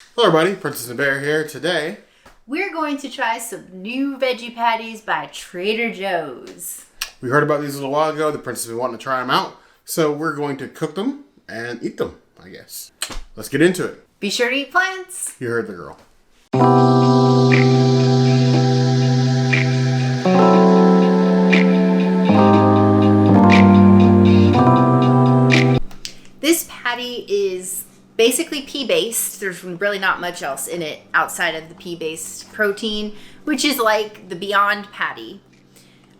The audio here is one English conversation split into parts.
Hello everybody, Princess and Bear here. Today, we're going to try some new veggie patties by Trader Joe's. we heard about these a little while ago. The Princess has been wanting to try them out. So we're going to cook them and eat them, I guess. Let's get into it. Be sure to eat plants. You heard the girl. This patty is basically pea-based. There's really not much else in it outside of the pea-based protein, which is like the Beyond patty.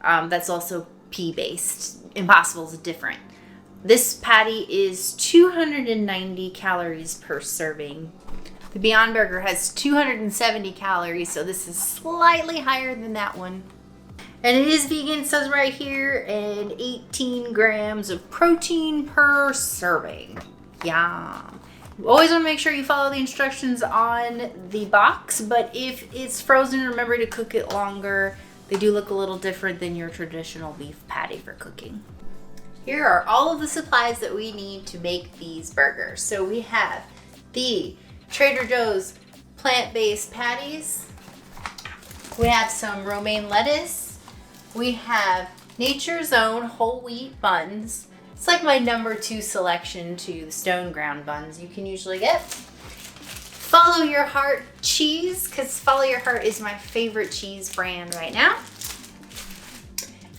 That's also pea-based. Impossible is different. This patty is 290 calories per serving. The Beyond Burger has 270 calories, so this is slightly higher than that one. And it is vegan, it says right here, and 18 grams of protein per serving. Yum. You always want to make sure you follow the instructions on the box, but if it's frozen, remember to cook it longer. They do look a little different than your traditional beef patty for cooking. Here are all of the supplies that we need to make these burgers. So we have the Trader Joe's plant-based patties. We have some romaine lettuce. We have Nature's Own whole wheat buns. It's like my number 2 selection to the stone ground buns you can usually get. Follow Your Heart cheese, because Follow Your Heart is my favorite cheese brand right now.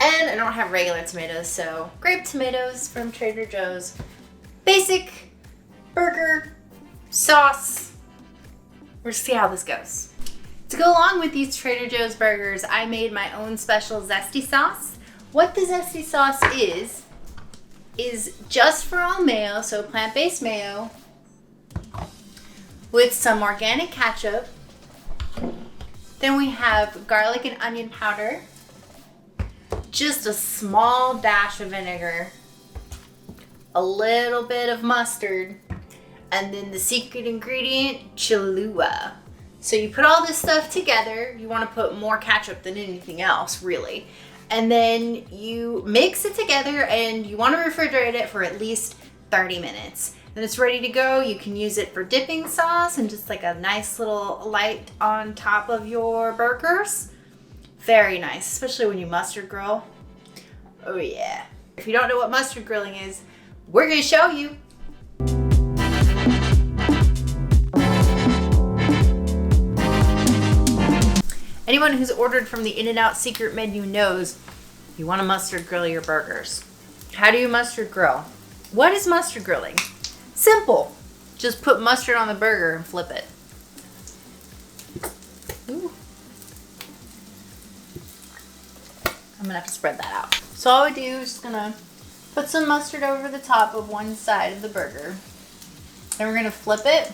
And I don't have regular tomatoes, so grape tomatoes from Trader Joe's. Basic burger sauce. We'll see how this goes. To go along with these Trader Joe's burgers, I made my own special zesty sauce. What the zesty sauce is just for all mayo, so plant-based mayo, with some organic ketchup. Then we have garlic and onion powder, just a small dash of vinegar, a little bit of mustard, and then the secret ingredient, cholula. So you put all this stuff together. You want to put more ketchup than anything else, really. And then you mix it together and you want to refrigerate it for at least 30 minutes. Then it's ready to go. You can use it for dipping sauce and just like a nice little light on top of your burgers. Very nice, especially when you mustard grill. Oh yeah. If you don't know what mustard grilling is, we're going to show you. Anyone who's ordered from the In-N-Out secret menu knows you want to mustard grill your burgers. How do you mustard grill? What is mustard grilling? Simple. Just put mustard on the burger and flip it. Ooh. I'm gonna have to spread that out. So all I do is just gonna put some mustard over the top of one side of the burger. Then we're gonna flip it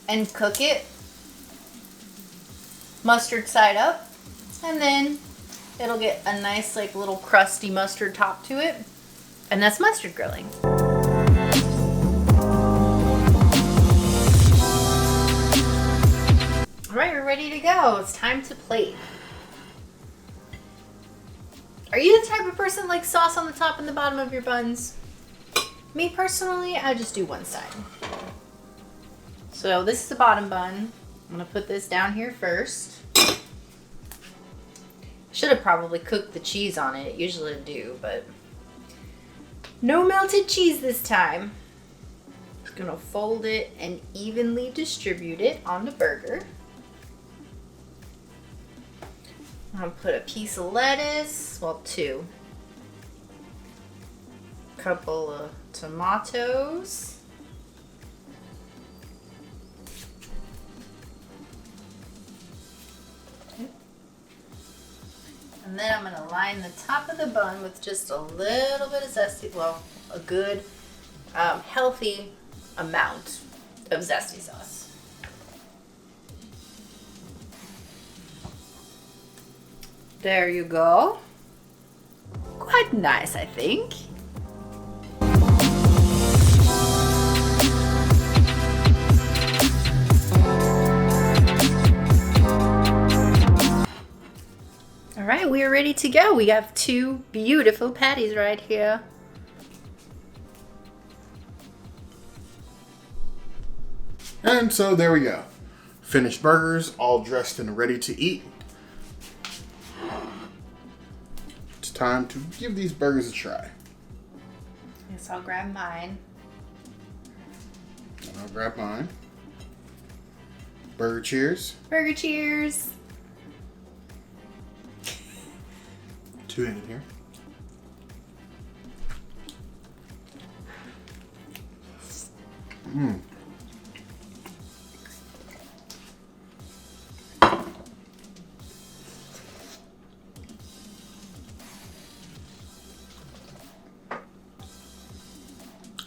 and cook it. Mustard side up. And then it'll get a nice like little crusty mustard top to it. And that's mustard grilling. All right, we're ready to go. It's time to plate. Are you the type of person that likes sauce on the top and the bottom of your buns? Me personally, I just do one side. So this is the bottom bun. I'm gonna put this down here first. Should have probably cooked the cheese on it. Usually I do, but no melted cheese this time. Just gonna fold it and evenly distribute it on the burger. I'm gonna put a piece of lettuce, well, 2. A couple of tomatoes. And then I'm going to line the top of the bun with just a little bit of zesty, well, a good, healthy amount of zesty sauce. There you go. Quite nice, I think. All right, we are ready to go. We have 2 beautiful patties right here. And so there we go. finished burgers, all dressed and ready to eat. It's time to give these burgers a try. Guess I'll grab mine. And I'll grab mine. Burger cheers. Burger cheers. 2 in here. Mmm.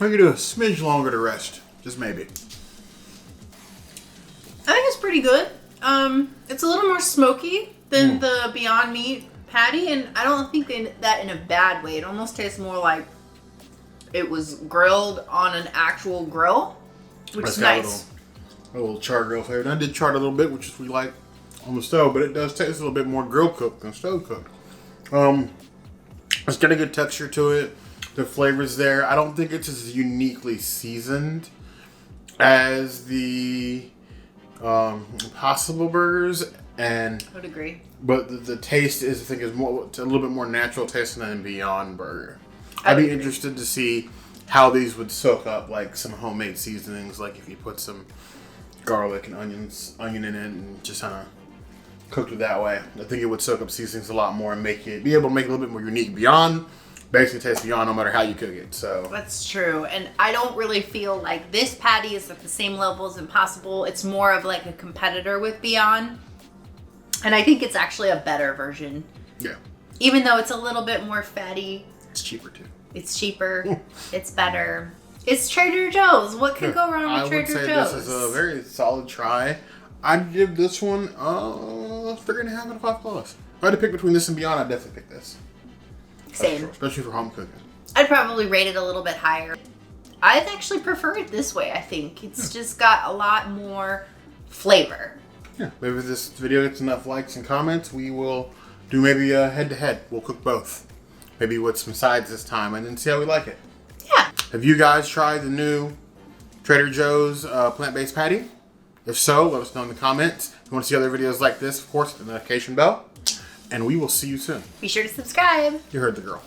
I could do a smidge longer to rest. Just maybe. I think it's pretty good. It's a little more smoky than the Beyond Meat patty, and I don't think that in a bad way. It almost tastes more like it was grilled on an actual grill, which is nice. A little char grill flavor. And I did char it a little bit, which is we like on the stove, but it does taste a little bit more grill cooked than stove cooked. It's got a good texture to it. The flavor's there. I don't think it's as uniquely seasoned as the Impossible Burgers, and I would agree. But the taste is, I think, is more a little bit more natural tasting than Beyond Burger. I'd be interested to see how these would soak up like some homemade seasonings, like if you put some garlic and onion in it, and just kind of cooked it that way. I think it would soak up seasonings a lot more and be able to make it a little bit more unique. Beyond basically tastes Beyond no matter how you cook it. So that's true, and I don't really feel like this patty is at the same level as Impossible. It's more of like a competitor with Beyond, and I think it's actually a better version. Yeah. Even though it's a little bit more fatty. It's cheaper too. It's cheaper. It's better. It's Trader Joe's. What could go wrong with Trader Joe's? I would say this is a very solid try. I'd give this one 3.5 out of 5 claws. If I had to pick between this and Beyond, I'd definitely pick this. Same. Especially for home cooking. I'd probably rate it a little bit higher. I'd actually prefer it this way, I think. It's just got a lot more flavor. Yeah. Maybe if this video gets enough likes and comments, we will do maybe a head-to-head. We'll cook both. Maybe with some sides this time, and then see how we like it. Yeah. Have you guys tried the new Trader Joe's plant-based patty? If so, let us know in the comments. If you want to see other videos like this, of course, hit the notification bell. And we will see you soon. Be sure to subscribe. You heard the girl.